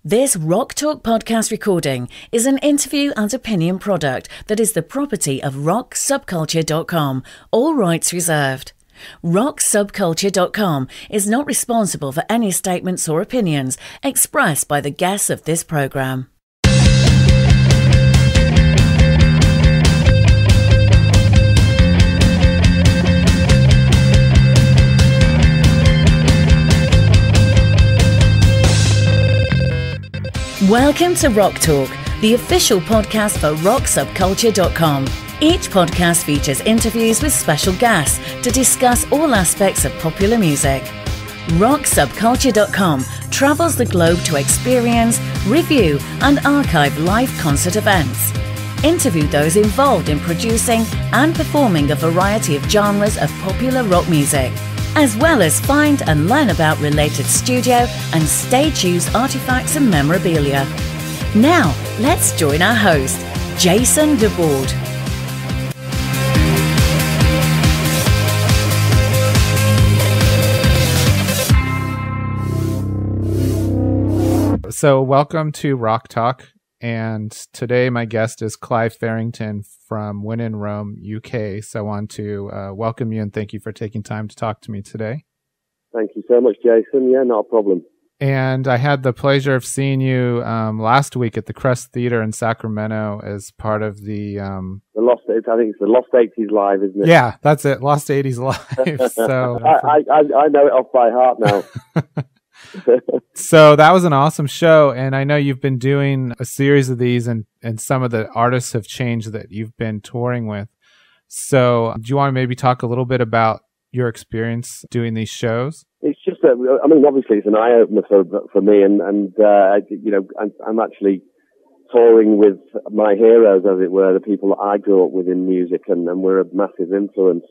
This Rock Talk podcast recording is an interview and opinion product that is the property of rocksubculture.com, all rights reserved. Rocksubculture.com is not responsible for any statements or opinions expressed by the guests of this program. Welcome to Rock Talk, the official podcast for rocksubculture.com. Each podcast features interviews with special guests to discuss all aspects of popular music. Rocksubculture.com travels the globe to experience, review, and archive live concert events. Interview those involved in producing and performing a variety of genres of popular rock music, as well as find and learn about related studio and stage use artifacts and memorabilia. Now, let's join our host, Jason DeBoard. So welcome to Rock Talk, and today my guest is Clive Farrington from When in Rome, UK. So I want to welcome you and thank you for taking time to talk to me today. Thank you so much, Jason. Yeah, not a problem. And I had the pleasure of seeing you last week at the Crest Theater in Sacramento as part of the Lost. I think it's the Lost 80s Live, isn't it? Yeah, that's it. Lost 80s Live. So I know it off by heart now. So that was an awesome show, and I know you've been doing a series of these, and some of the artists have changed that you've been touring with. So do you want to maybe talk a little bit about your experience doing these shows? It's just that, I mean, obviously it's an eye-opener for me, and you know, I'm actually touring with my heroes, as it were, the people that I grew up with in music, and we're a massive influence.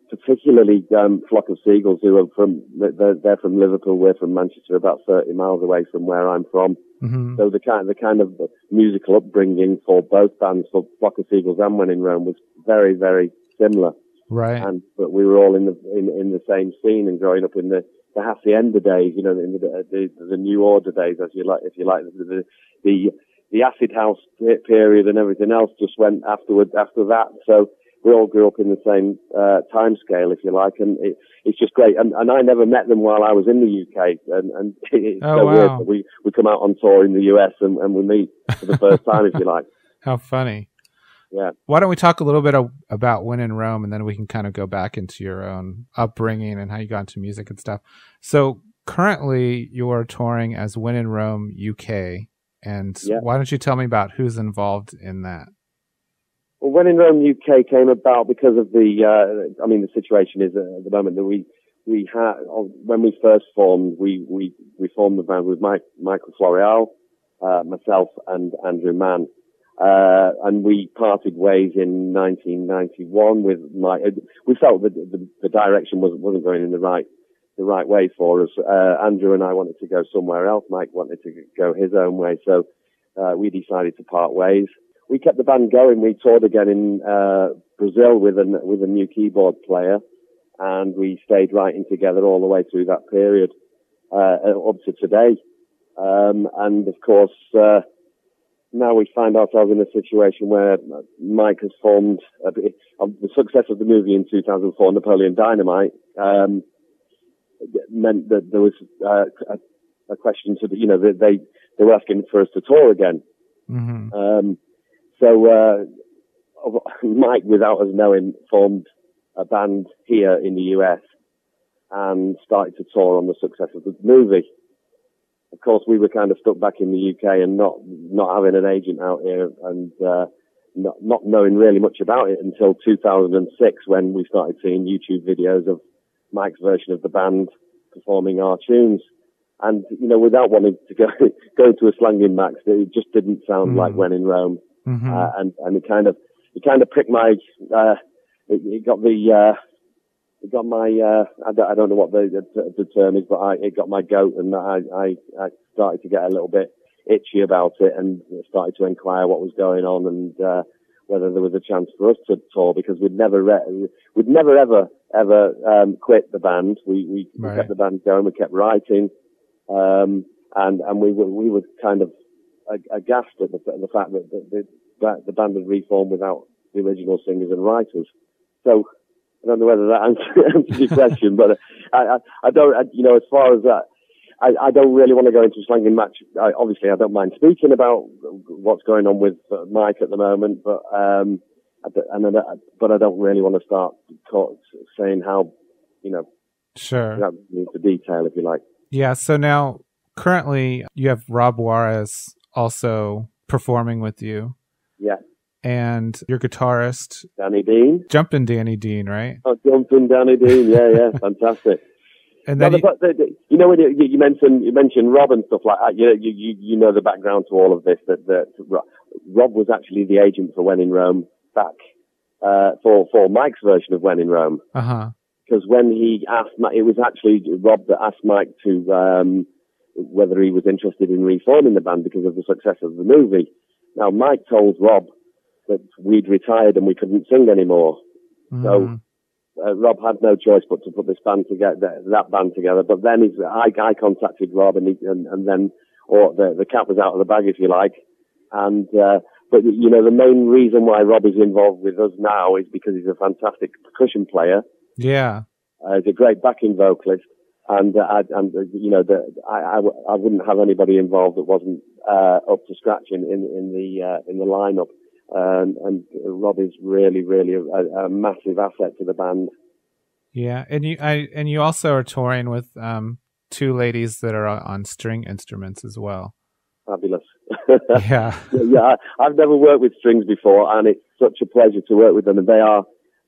Particularly Flock of Seagulls, who are they're from Liverpool, we're from Manchester, about 30 miles away from where I'm from. Mm-hmm. So the kind of musical upbringing for both bands, for Flock of Seagulls and When in Rome, was very, very similar. Right. But we were all in the same scene and growing up in the Hacienda days, you know, in the New Order days, if you like, the Acid House period and everything else just went after that. So we all grew up in the same time scale, if you like, and it's just great. And I never met them while I was in the UK, and it's weird that we come out on tour in the US and we meet for the first time, if you like. How funny. Yeah. Why don't we talk a little bit about When in Rome, and then we can kind of go back into your own upbringing and how you got into music and stuff. So currently you're touring as When in Rome UK, and Why don't you tell me about who's involved in that? Well, When in Rome UK came about because of the situation is at the moment that we had, when we first formed, we formed the band with Michael Floreal, myself and Andrew Mann. And we parted ways in 1991 with we felt that the direction wasn't going in the right way for us. Andrew and I wanted to go somewhere else. Mike wanted to go his own way. So, we decided to part ways. We kept the band going. We toured again in, Brazil with a new keyboard player, and we stayed writing together all the way through that period, up to today. And of course, now we find ourselves in a situation where Mike has formed the success of the movie in 2004, Napoleon Dynamite, meant that there was a question to they were asking for us to tour again. Mm-hmm. So Mike, without us knowing, formed a band here in the US and started to tour on the success of the movie. Of course, we were kind of stuck back in the UK and not having an agent out here, and not knowing really much about it until 2006, when we started seeing YouTube videos of Mike's version of the band performing our tunes. And, you know, without wanting to go into a slanging max, it just didn't sound like When in Rome. Mm-hmm. And it kind of pricked my, it got my, I don't know what the term is, but it got my goat, and I started to get a little bit itchy about it, and started to inquire what was going on, and whether there was a chance for us to tour, because we'd never ever quit the band. We kept the band going. We kept writing. and we were kind of aghast at the fact that the band had reformed without the original singers and writers. So I don't know whether that answers your question, but I don't, as far as that, I don't really want to go into a slanging match. Obviously, I don't mind speaking about what's going on with Mike at the moment, but I don't really want to start saying how, Sure. The detail, if you like. Yeah. So now, currently, you have Rob Juarez also performing with you. Yeah. And your guitarist, Danny Dean. Jumpin' Danny Dean, right? Oh, Jumpin' Danny Dean. Yeah, fantastic. And then when you mentioned Rob and stuff like that, you know the background to all of this. That Rob was actually the agent for When in Rome back for Mike's version of When in Rome. Because when he asked, it was actually Rob that asked Mike to whether he was interested in reforming the band because of the success of the movie. Now Mike told Rob that we'd retired and we couldn't sing anymore, so. Rob had no choice but to put this band together, that band together. But then I contacted Rob, and then the cat was out of the bag, if you like. And but the main reason why Rob is involved with us now is because he's a fantastic percussion player. Yeah, he's a great backing vocalist, and I wouldn't have anybody involved that wasn't up to scratch in the lineup. And Rob is really, really a massive asset to the band. Yeah, and you also are touring with two ladies that are on string instruments as well. Fabulous. Yeah. Yeah, I've never worked with strings before, and it's such a pleasure to work with them. And they are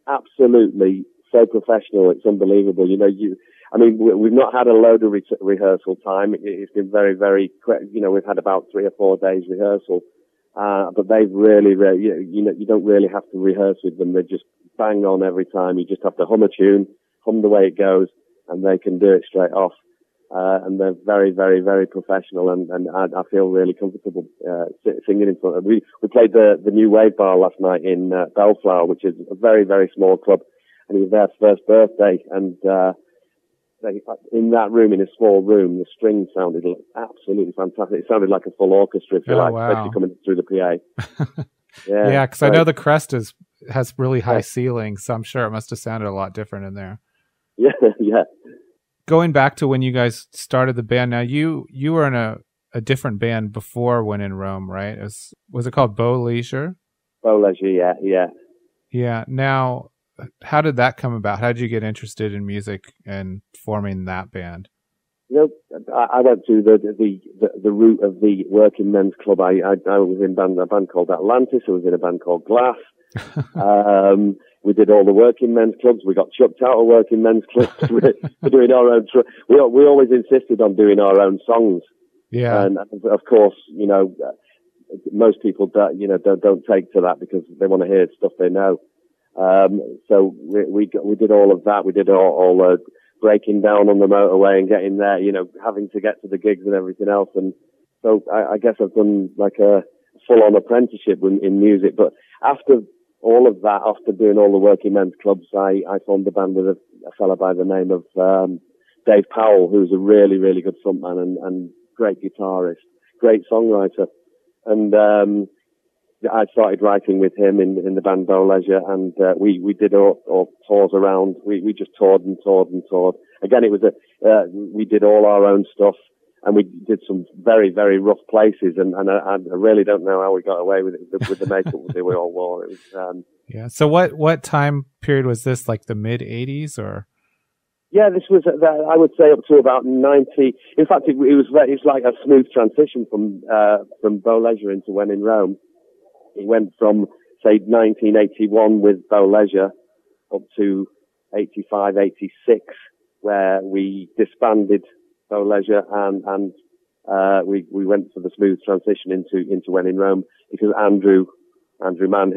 absolutely so professional. It's unbelievable. We've not had a load of rehearsal time. It's been very, very quick. We've had about 3 or 4 days rehearsal. But they've really, you don't really have to rehearse with them. They just bang on every time. You just have to hum a tune, hum the way it goes, and they can do it straight off. And they're very, very, very professional, and I feel really comfortable singing in front of them. We played the New Wave Bar last night in Bellflower, which is a very, very small club, and it was their first birthday, and in that room, in a small room, the strings sounded absolutely fantastic. It sounded like a full orchestra, if you like, wow. Especially coming through the PA. Yeah, because I know the Crest has really high ceilings, so I'm sure it must have sounded a lot different in there. Yeah. Going back to when you guys started the band, now you were in a different band before When in Rome, right? Was it called Beau Leisure? Beau Leisure, yeah. Yeah. Now, how did that come about? How did you get interested in music and forming that band? I went through the route of the working men's club. I was in a band called Atlantis. I was in a band called Glass. We did all the working men's clubs. We got chucked out of working men's clubs for doing our own. We always insisted on doing our own songs. Yeah, and of course, most people don't take to that because they want to hear stuff they know. So we did all of that. We did all breaking down on the motorway and getting there, having to get to the gigs and everything else. And so I guess I've done like a full-on apprenticeship in music. But after all of that, after doing all the working men's clubs, I formed a band with a fella by the name of Dave Powell, who's a really, really good frontman and great guitarist, great songwriter. And I started writing with him in the band Beau Leisure, and we did our tours around. We just toured and toured and toured. Again, it was we did all our own stuff, and we did some very, very rough places, and I really don't know how we got away with it with the makeup that we all wore. It was yeah. So what time period was this? Like the mid '80s, or? Yeah, this was I would say up to about 90. In fact, it's like a smooth transition from Beau Leisure into When in Rome. It went from, say, 1981 with Beau Leisure up to 85, 86, where we disbanded Beau Leisure and we went for the smooth transition into When in Rome, because Andrew Mann,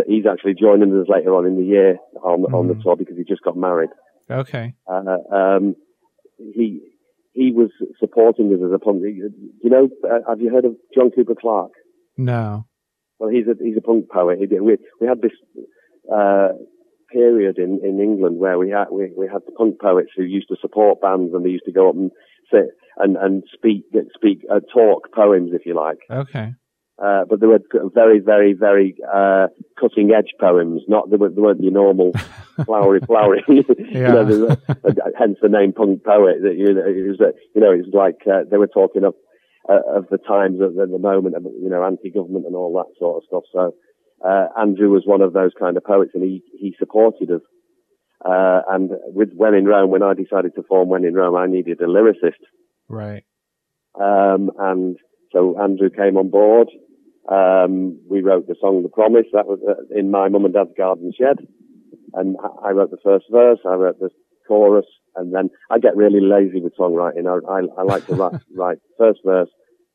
he's actually joining us later on in the year on the tour because he just got married. Okay. He was supporting us as a punk. Have you heard of John Cooper Clarke? No. Well, he's a punk poet. We had this period in England where we had the punk poets who used to support bands, and they used to go up and sit and talk poems, if you like. Okay. But they were very, very, very cutting edge poems. They weren't your normal flowery. Yeah. Hence the name punk poet. It was like they were talking of the times at the moment, anti-government and all that sort of stuff. So Andrew was one of those kind of poets, and he supported us. And with When in Rome, when I decided to form When in Rome, I needed a lyricist. Right. And so Andrew came on board. We wrote the song The Promise. That was in my mum and dad's garden shed. And I wrote the first verse, I wrote the chorus, and then I get really lazy with songwriting. I like to write first verse,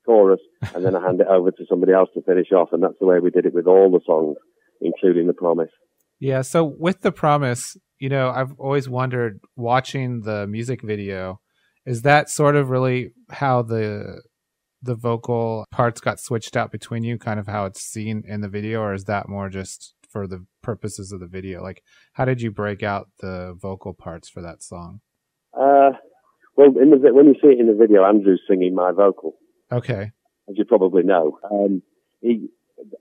chorus, and then I hand it over to somebody else to finish off. And that's the way we did it with all the songs, including The Promise. Yeah. So with The Promise, I've always wondered, watching the music video, is that sort of really how the vocal parts got switched out between you, kind of how it's seen in the video, or is that more just for the purposes of the video? Like, how did you break out the vocal parts for that song? Well, when you see it in the video, Andrew's singing my vocal. Okay. As you probably know.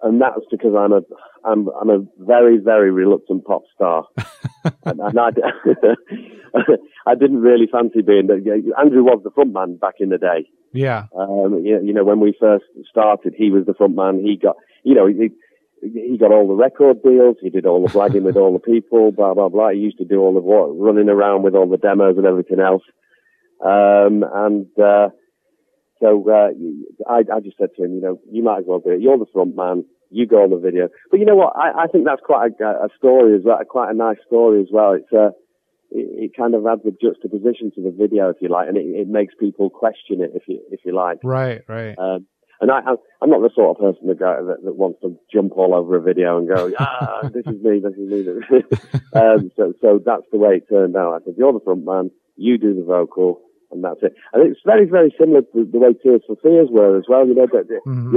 And that's because I'm a very, very reluctant pop star. and I didn't really fancy being Andrew was the front man back in the day. Yeah. When we first started, he was the front man. He got, he got all the record deals. He did all the blagging with all the people, blah, blah, blah. He used to do all the running around with all the demos and everything else. So I just said to him, you might as well do it. You're the front man. You go on the video. But you know what? I think that's quite a story as well, quite a nice story as well. It kind of adds a juxtaposition to the video, if you like, and it makes people question it, if you like. Right, right. And I'm not the sort of person that wants to jump all over a video and go, this is me. So that's the way it turned out. I said, you're the front man, you do the vocal, and that's it. And it's very, very similar to the way Tears for Fears were as well. We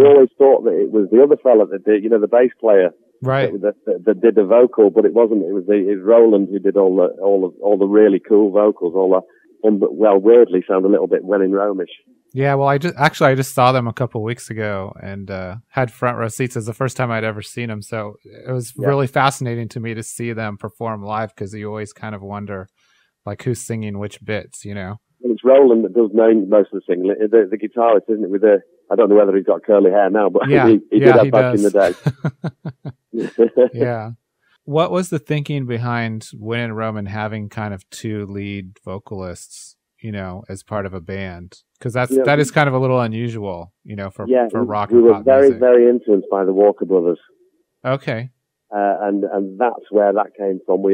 always thought that it was the other fella that did, the bass player. Right. That did the vocal, but it wasn't. It was Roland who did all the really cool vocals. Weirdly sound a little bit When in Rome-ish. Yeah, well, I just saw them a couple of weeks ago and had front row seats. It was the first time I'd ever seen them, so it was really fascinating to me to see them perform live, because you always kind of wonder, like, who's singing which bits, And it's Roland that does most of the singing. The guitarist, isn't it? I don't know whether he's got curly hair now, but he did that back in the day. Yeah. What was the thinking behind When in Rome and having kind of two lead vocalists, as part of a band? Because that is kind of a little unusual, for rock and pop music. We were very, very influenced by the Walker Brothers. Okay. And that's where that came from.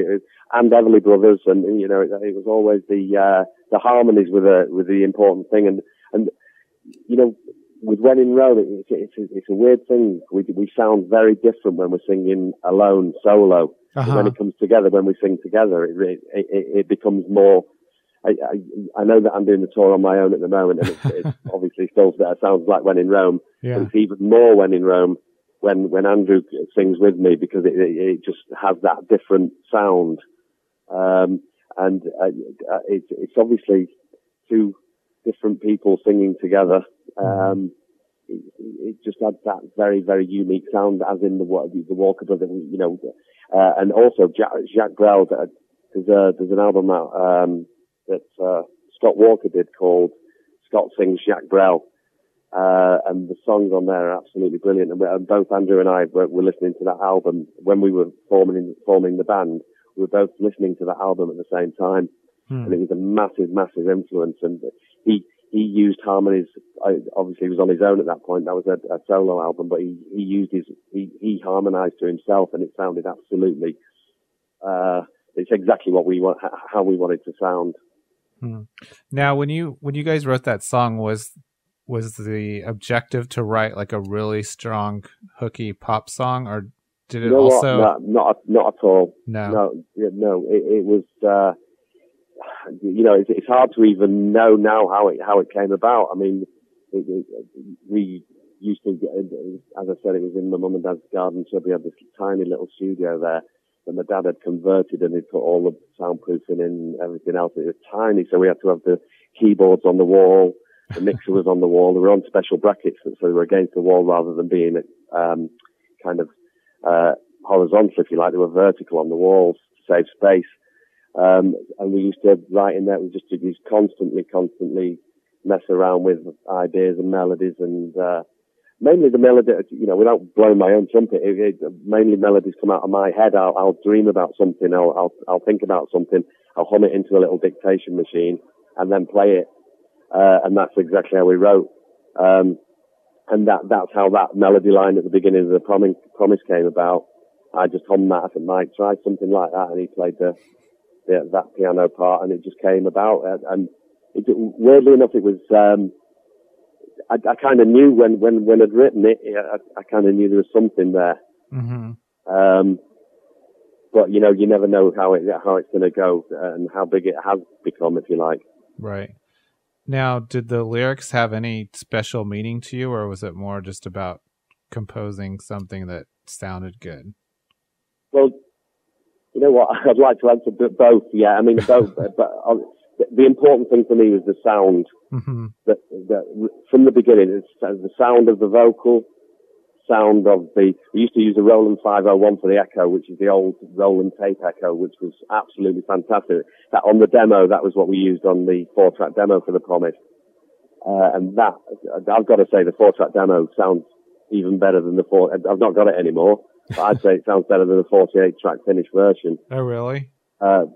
And Everly Brothers, and it was always the harmonies were the important thing. And with When in Rome, it's a weird thing. We sound very different when we're singing alone, solo. Uh-huh. When it comes together, when we sing together, it becomes more. I know that I'm doing the tour on my own at the moment, and it's obviously still sounds like When in Rome. Yeah. But it's even more When in Rome when Andrew sings with me, because it just has that different sound. It's obviously two different people singing together. It just adds that very, very unique sound, as in the Walker Brothers, and also Jacques Brel. There's an album out that Scott Walker did called Scott Sings Jacques Brel, and the songs on there are absolutely brilliant. And both Andrew and I were listening to that album when we were forming the band. We were both listening to that album at the same time, and it was a massive, massive influence. And he used harmonies. Obviously, he was on his own at that point. That was a solo album, but he harmonized to himself, and it sounded absolutely. It's exactly what we want, how we wanted to sound. Now, when you guys wrote that song, was the objective to write like a really strong, hooky pop song, or did it also? Not at all. No. It was. It's hard to even know now how it came about. I mean, we used to, as I said, it was in my mum and dad's garden, so we had this tiny little studio there. that my dad had converted, and he'd put all the soundproofing in, everything else. It was tiny, so we had to have the keyboards on the wall, the mixer was on the wall. They were on special brackets, so they were against the wall rather than being kind of horizontal, if you like. They were vertical on the walls to save space. And we used to write in there. We just constantly mess around with ideas and melodies, and mainly the melody, without blowing my own trumpet, mainly melodies come out of my head. I'll dream about something, I'll think about something, I'll hum it into a little dictation machine and then play it. And that's exactly how we wrote. And that's how that melody line at the beginning of the Promise came about. I just hummed that. I said, Mike, try something like that. And he played that piano part, and it just came about. And weirdly enough, it was, I kind of knew when I'd written it, I kind of knew there was something there. Mm-hmm. But you never know how it's going to go and how big it has become, if you like. Right. Now, did the lyrics have any special meaning to you, or was it more just about composing something that sounded good? Well, you know what? I'd like to answer both. Yeah, I mean both. But the important thing for me was the sound. Mm-hmm. That from the beginning, it's the sound of the vocal, sound of we used to use a Roland 501 for the echo, which is the old Roland tape echo, which was absolutely fantastic. That on the demo, that was what we used on the 4-track demo for the Promise. And that, I've got to say, the 4-track demo sounds even better than the 4. I've not got it anymore, but I'd say it sounds better than the 48-track finished version. Oh, really?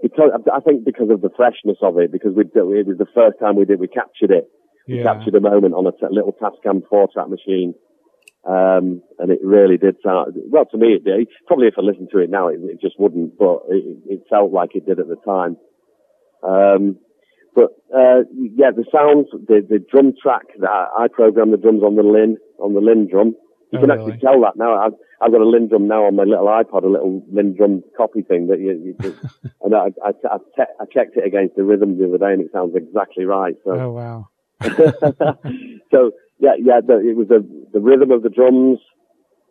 Because I think because of the freshness of it, because it was the first time we captured it. We captured a moment on a little Tascam 4-track machine. And it really did sound, well, to me it did. Probably if I listened to it now, it just wouldn't, but it felt like it did at the time. The sounds, the drum track, I programmed the drums on the Linn drum. You can actually tell that now. I've got a Linn drum now on my little iPod, a little Linn drum copy thing that and I checked it against the rhythm the other day, and it sounds exactly right. So. Oh, wow. So, it was the rhythm of the drums,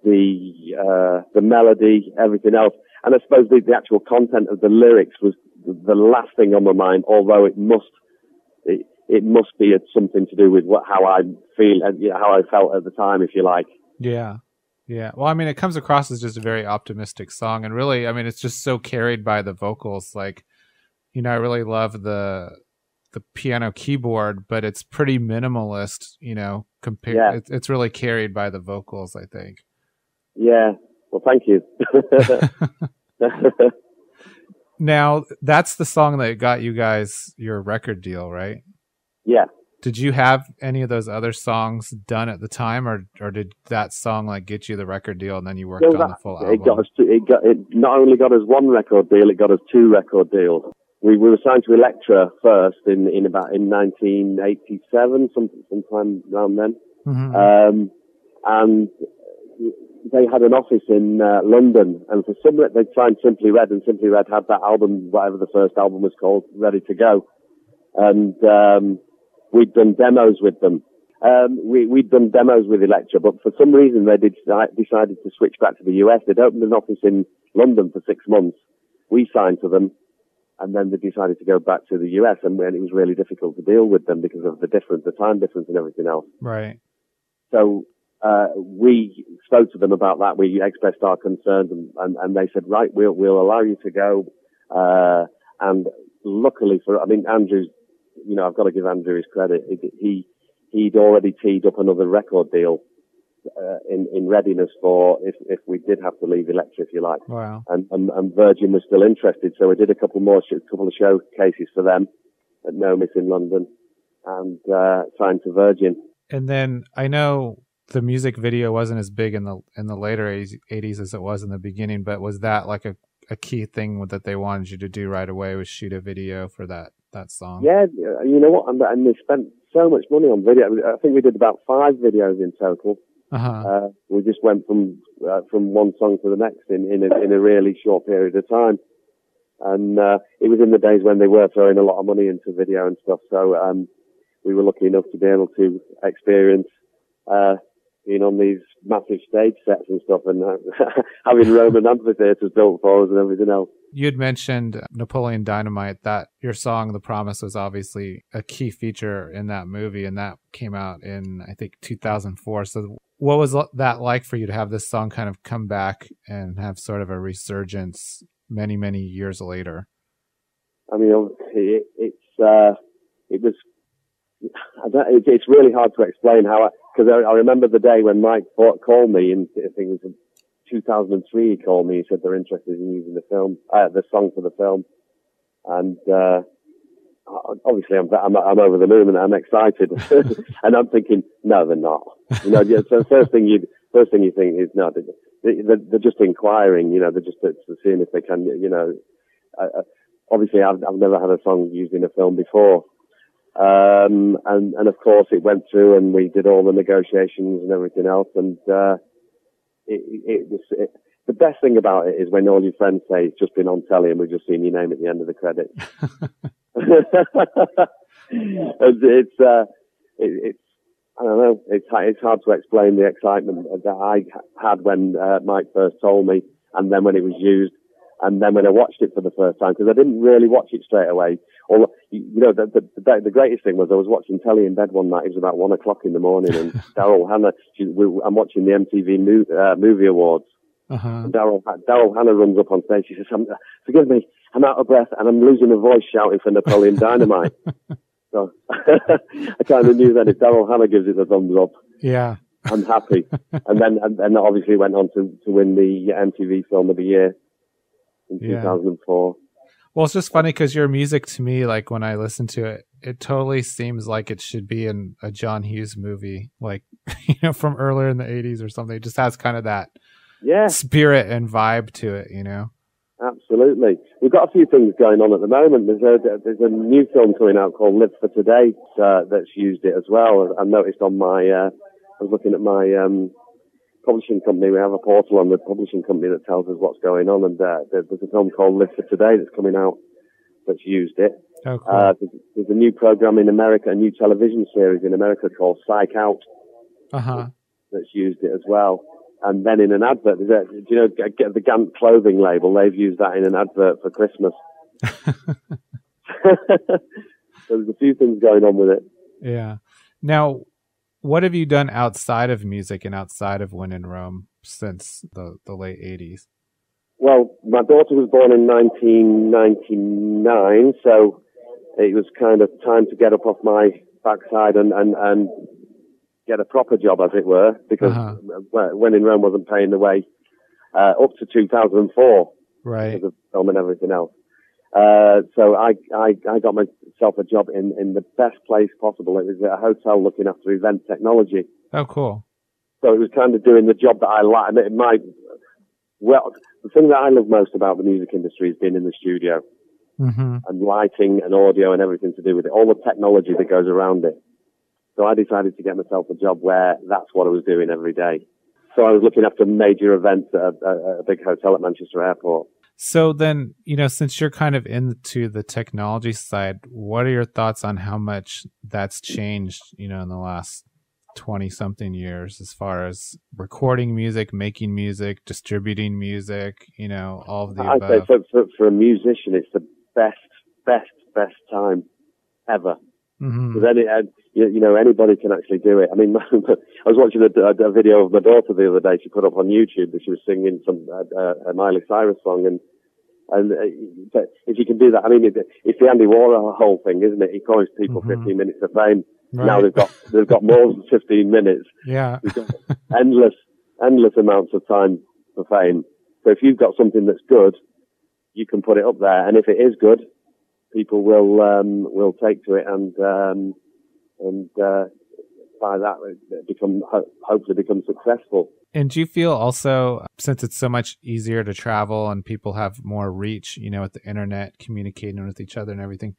the melody, everything else. And I suppose the actual content of the lyrics was the last thing on my mind, although it must be something to do with how I feel and how I felt at the time, if you like. Yeah. Yeah. Well, I mean, it comes across as just a very optimistic song, and really, I mean, it's just so carried by the vocals. Like, I really love the piano keyboard, but it's pretty minimalist, compared. Yeah. It's really carried by the vocals, I think. Yeah. Well, thank you. Now, that's the song that got you guys your record deal, right? Yeah. Did you have any of those other songs done at the time, or did that song get you the record deal and then you worked on the full album? It not only got us one record deal, it got us 2 record deals. We were signed to Elektra first in 1987, sometime around then. Mm-hmm. And they had an office in London, and for some reason they'd signed Simply Red, and Simply Red had that album, whatever the first album was called, ready to go. And we'd done demos with them. We'd done demos with Elektra, but for some reason they decided to switch back to the US. They'd opened an office in London for 6 months. We signed to them, and then they decided to go back to the US, and it was really difficult to deal with them because of the time difference and everything else. Right. So we spoke to them about that. We expressed our concerns, and they said, right, we'll allow you to go. And luckily Andrew's, I've got to give Andrew his credit. He'd already teed up another record deal in readiness for if we did have to leave Elektra, if you like. Wow. And Virgin was still interested, so we did a couple of showcases for them at Nomis in London, and signed to Virgin. And then I know the music video wasn't as big in the later 80s as it was in the beginning, but was that a key thing that they wanted you to do right away, was shoot a video for that song? Yeah, you know what? And they spent so much money on video. I think we did about 5 videos in total. Uh-huh. We just went from one song to the next in a really short period of time. And it was in the days when they were throwing a lot of money into video and stuff. So we were lucky enough to be able to experience being on these massive stage sets and stuff, and having Roman amphitheaters built for us and everything else. You had mentioned Napoleon Dynamite, that your song The Promise was obviously a key feature in that movie, and that came out in, I think, 2004. So what was that like for you to have this song kind of come back and have sort of a resurgence many, many years later? I mean, it's really hard to explain how, because I remember the day when Mike called me, and I think it was 2003, he called me. He said they're interested in using the song for the film, and obviously I'm over the moon and I'm excited, and I'm thinking, no, they're not. You know, so first thing you think is no, they're just inquiring. You know, they're just seeing if they can. You know, obviously I've never had a song used in a film before. And of course it went through, and we did all the negotiations and everything else, and the best thing about it is when all your friends say it's just been on telly and we've just seen your name at the end of the credits. It's I don't know, it's hard to explain the excitement that I had when Mike first told me, and then when it was used, and then when I watched it for the first time, because I didn't really watch it straight away. Or, you know, the greatest thing was I was watching telly in bed one night. It was about 1 o'clock in the morning, and Daryl Hannah, I'm watching the MTV Movie Awards. And Daryl Hannah runs up on stage. She says, "Forgive me, I'm out of breath and I'm losing a voice shouting for Napoleon Dynamite." So I kind of knew that if Daryl Hannah gives it a thumbs up, yeah, I'm happy. And then obviously went on to win the MTV Film of the Year in 2004. Well, it's just funny because your music, to me, like when I listen to it, it totally seems like it should be in a John Hughes movie, like, you know, from earlier in the 80s or something. It just has kind of that spirit and vibe to it, you know? Absolutely. We've got a few things going on at the moment. There's a new film coming out called Live for Today that's used it as well. I noticed on my, I was looking at my publishing company. We have a portal on the publishing company that tells us what's going on, and there's a film called Live for Today that's coming out that's used it. Oh, cool. There's a new program in America, a new television series in America called Psych Out that's used it as well. And then in an advert, do you know, get the Gant clothing label? They've used that in an advert for Christmas. So there's a few things going on with it. Yeah. Now, what have you done outside of music and outside of When in Rome since the late 80s? Well, my daughter was born in 1999, so it was kind of time to get up off my backside and get a proper job, as it were, because When in Rome wasn't paying the way up to 2004, right? Because of film and everything else. So I got myself a job in the best place possible. It was at a hotel looking after event technology. Oh, cool. So it was kind of doing the job that I like. Well, the thing that I love most about the music industry is being in the studio and lighting and audio and everything to do with it, all the technology that goes around it. So I decided to get myself a job where that's what I was doing every day. So I was looking after major events at a big hotel at Manchester Airport. So then, you know, since you're kind of into the technology side, what are your thoughts on how much that's changed, you know, in the last 20-something years as far as recording music, making music, distributing music, you know, all of the above? I'd say for a musician, it's the best time ever. Because anybody can actually do it. I mean, I was watching a video of my daughter the other day. She put up on YouTube that she was singing a Miley Cyrus song, and if you can do that, I mean, it's the Andy Warhol thing, isn't it? He promised people 15 minutes of fame. Right. Now they've got more than 15 minutes. Yeah, they've got endless amounts of time for fame. So if you've got something that's good, you can put it up there, and if it is good, people will take to it and by that hopefully become successful. And do you feel also, since it's so much easier to travel and people have more reach, you know, with the internet, communicating with each other and everything,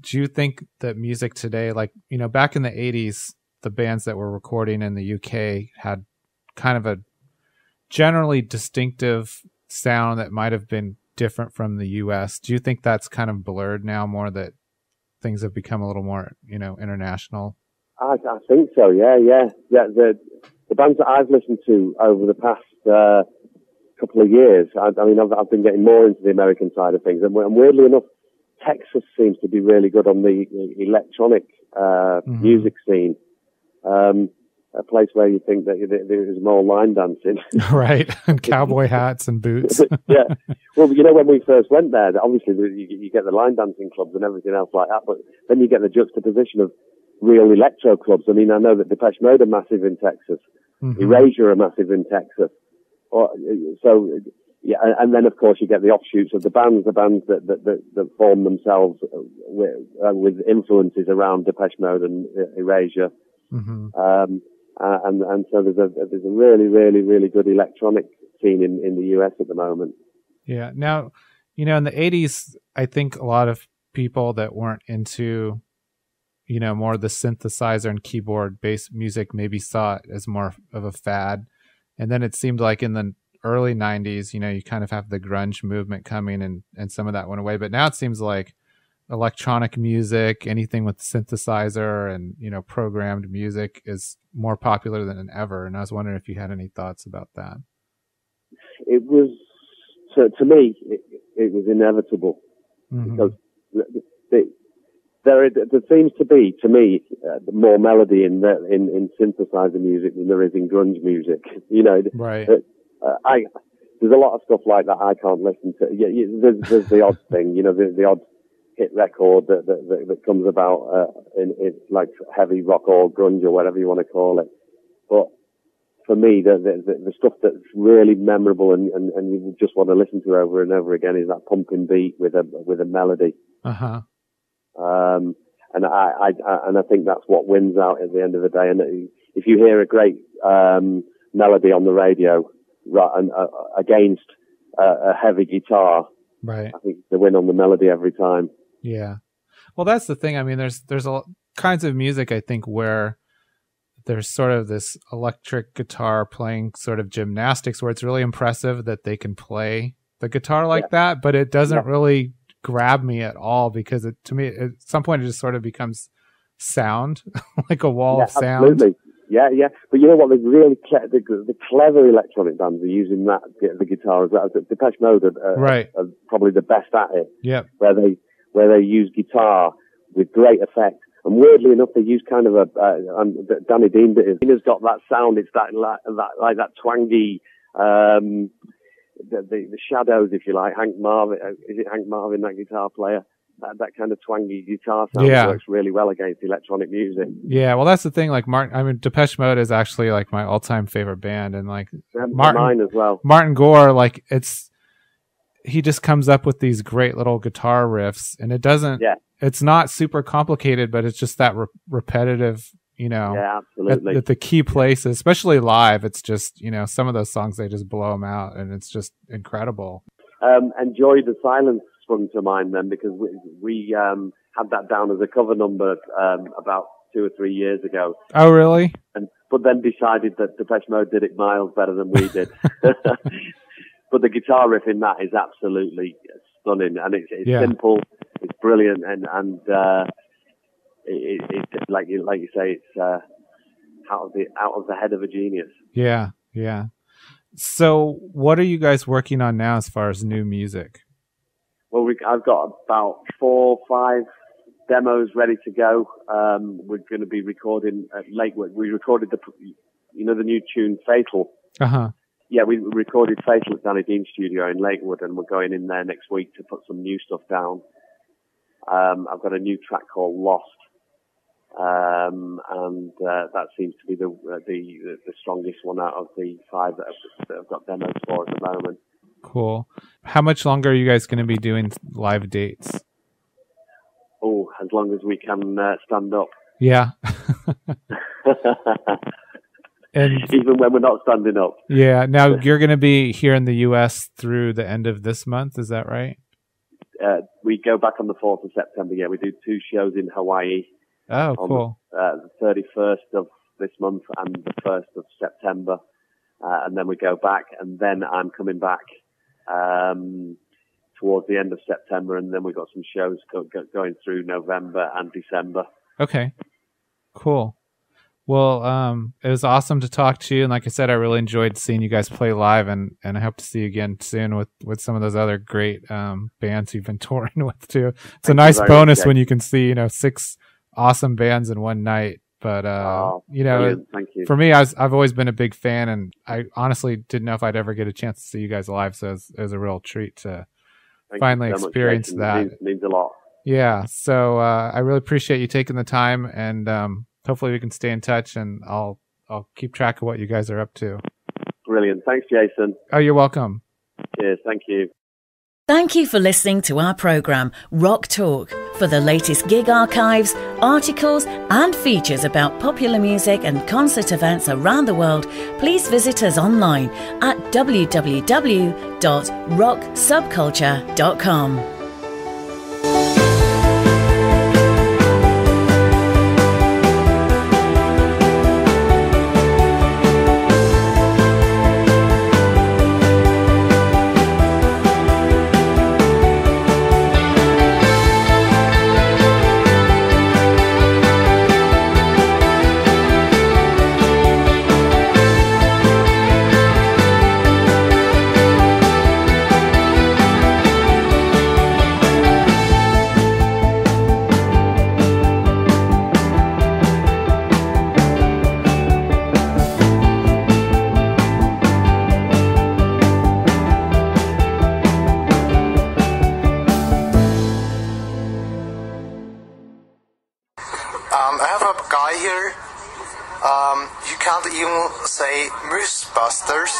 do you think that music today, like, you know, back in the 80s, the bands that were recording in the UK had kind of a generally distinctive sound that might have been different from the US. Do you think that's kind of blurred now more, that things have become a little more, you know, international? I think so. Yeah. The bands that I've listened to over the past couple of years, I mean, I've been getting more into the American side of things, and weirdly enough, Texas seems to be really good on the electronic music scene. A place where you think that there is more line dancing. Right, and cowboy hats and boots. Yeah. Well, you know, when we first went there, obviously you get the line dancing clubs and everything else like that, but then you get the juxtaposition of real electro clubs. I mean, I know that Depeche Mode are massive in Texas. Erasure are massive in Texas. So, yeah, and then of course you get the offshoots of the bands that form themselves with influences around Depeche Mode and Erasure. And so there's a really, really, really good electronic scene in the US at the moment. Yeah. Now, you know, in the 80s, I think a lot of people that weren't into, you know, more of the synthesizer and keyboard based music maybe saw it as more of a fad. And then it seemed like in the early 90s, you know, you kind of have the grunge movement coming and some of that went away. But now it seems like electronic music, anything with synthesizer and, you know, programmed music is more popular than ever. And I was wondering if you had any thoughts about that. It was, to me, it was inevitable because there seems to be, to me, more melody in synthesizer music than there is in grunge music. You know, right? There's a lot of stuff like that I can't listen to. There's the odd thing, you know, the odd hit record that comes about in like heavy rock or grunge or whatever you want to call it. But for me, the stuff that's really memorable and you just want to listen to over and over again is that pumping beat with a melody. And I think that's what wins out at the end of the day. And if you hear a great melody on the radio against a heavy guitar, right, I think they win on the melody every time. Yeah. Well, that's the thing. I mean, there's all kinds of music, I think, where there's sort of this electric guitar playing sort of gymnastics where it's really impressive that they can play the guitar like that, but it doesn't really grab me at all because to me, at some point, it just sort of becomes sound, like a wall of sound. Absolutely. Yeah. But you know what? The clever electronic bands are using the guitar as well. Depeche Mode are probably the best at it. Yeah. Where they use guitar with great effect. And weirdly enough, they use kind of Danny Dean bit. It's got that sound. It's that twangy, the shadows, if you like. Hank Marvin, is it Hank Marvin, that guitar player? That kind of twangy guitar sound works really well against electronic music. Yeah, well, that's the thing. Like Depeche Mode is actually like my all-time favorite band, and like mine as well. Martin Gore, like he just comes up with these great little guitar riffs, and it doesn't. Yeah. It's not super complicated, but it's just that repetitive, you know. Yeah, absolutely. At the key places, especially live, it's just, you know, some of those songs they just blow them out, and it's just incredible. Enjoy the Silence sprung to mind then, because we had that down as a cover number about 2 or 3 years ago. Oh, really? But then decided that Depeche Mode did it miles better than we did. But the guitar riff in that is absolutely stunning, and it's simple, it's brilliant, and it's like you say, it's out of the head of a genius. Yeah. So, what are you guys working on now as far as new music? Well, I've got about 4 or 5 demos ready to go. We're going to be recording at Lakewood. We recorded the new tune Fatal. Yeah, we recorded Fatal at Danny Dean's studio in Lakewood, and we're going in there next week to put some new stuff down. I've got a new track called Lost, and that seems to be the strongest one out of the 5 that I've got demos for at the moment. Cool. How much longer are you guys going to be doing live dates? Oh, as long as we can stand up. Yeah. And even when we're not standing up. Yeah. Now you're going to be here in the U.S. through the end of this month. Is that right? We go back on the 4th of September. Yeah, we do 2 shows in Hawaii. Oh, cool. On the 31st of this month and the 1st of September. And then we go back, and then I'm coming back towards the end of September, and then we've got some shows going through November and December. Okay. Cool. Well, it was awesome to talk to you. And like I said, I really enjoyed seeing you guys play live, and I hope to see you again soon with some of those other great bands you've been touring with too. It's a nice bonus when you can see, 6 awesome bands in one night. But, thank you. For me, I've always been a big fan, and I honestly didn't know if I'd ever get a chance to see you guys live. So it was a real treat to finally experience that. It means a lot. Yeah. So, I really appreciate you taking the time, and, hopefully we can stay in touch, and I'll keep track of what you guys are up to. Brilliant. Thanks, Jason. Oh, you're welcome. Cheers. Thank you. Thank you for listening to our programme, Rock Talk. For the latest gig archives, articles and features about popular music and concert events around the world, please visit us online at www.rocksubculture.com. You can't even say Mythbusters.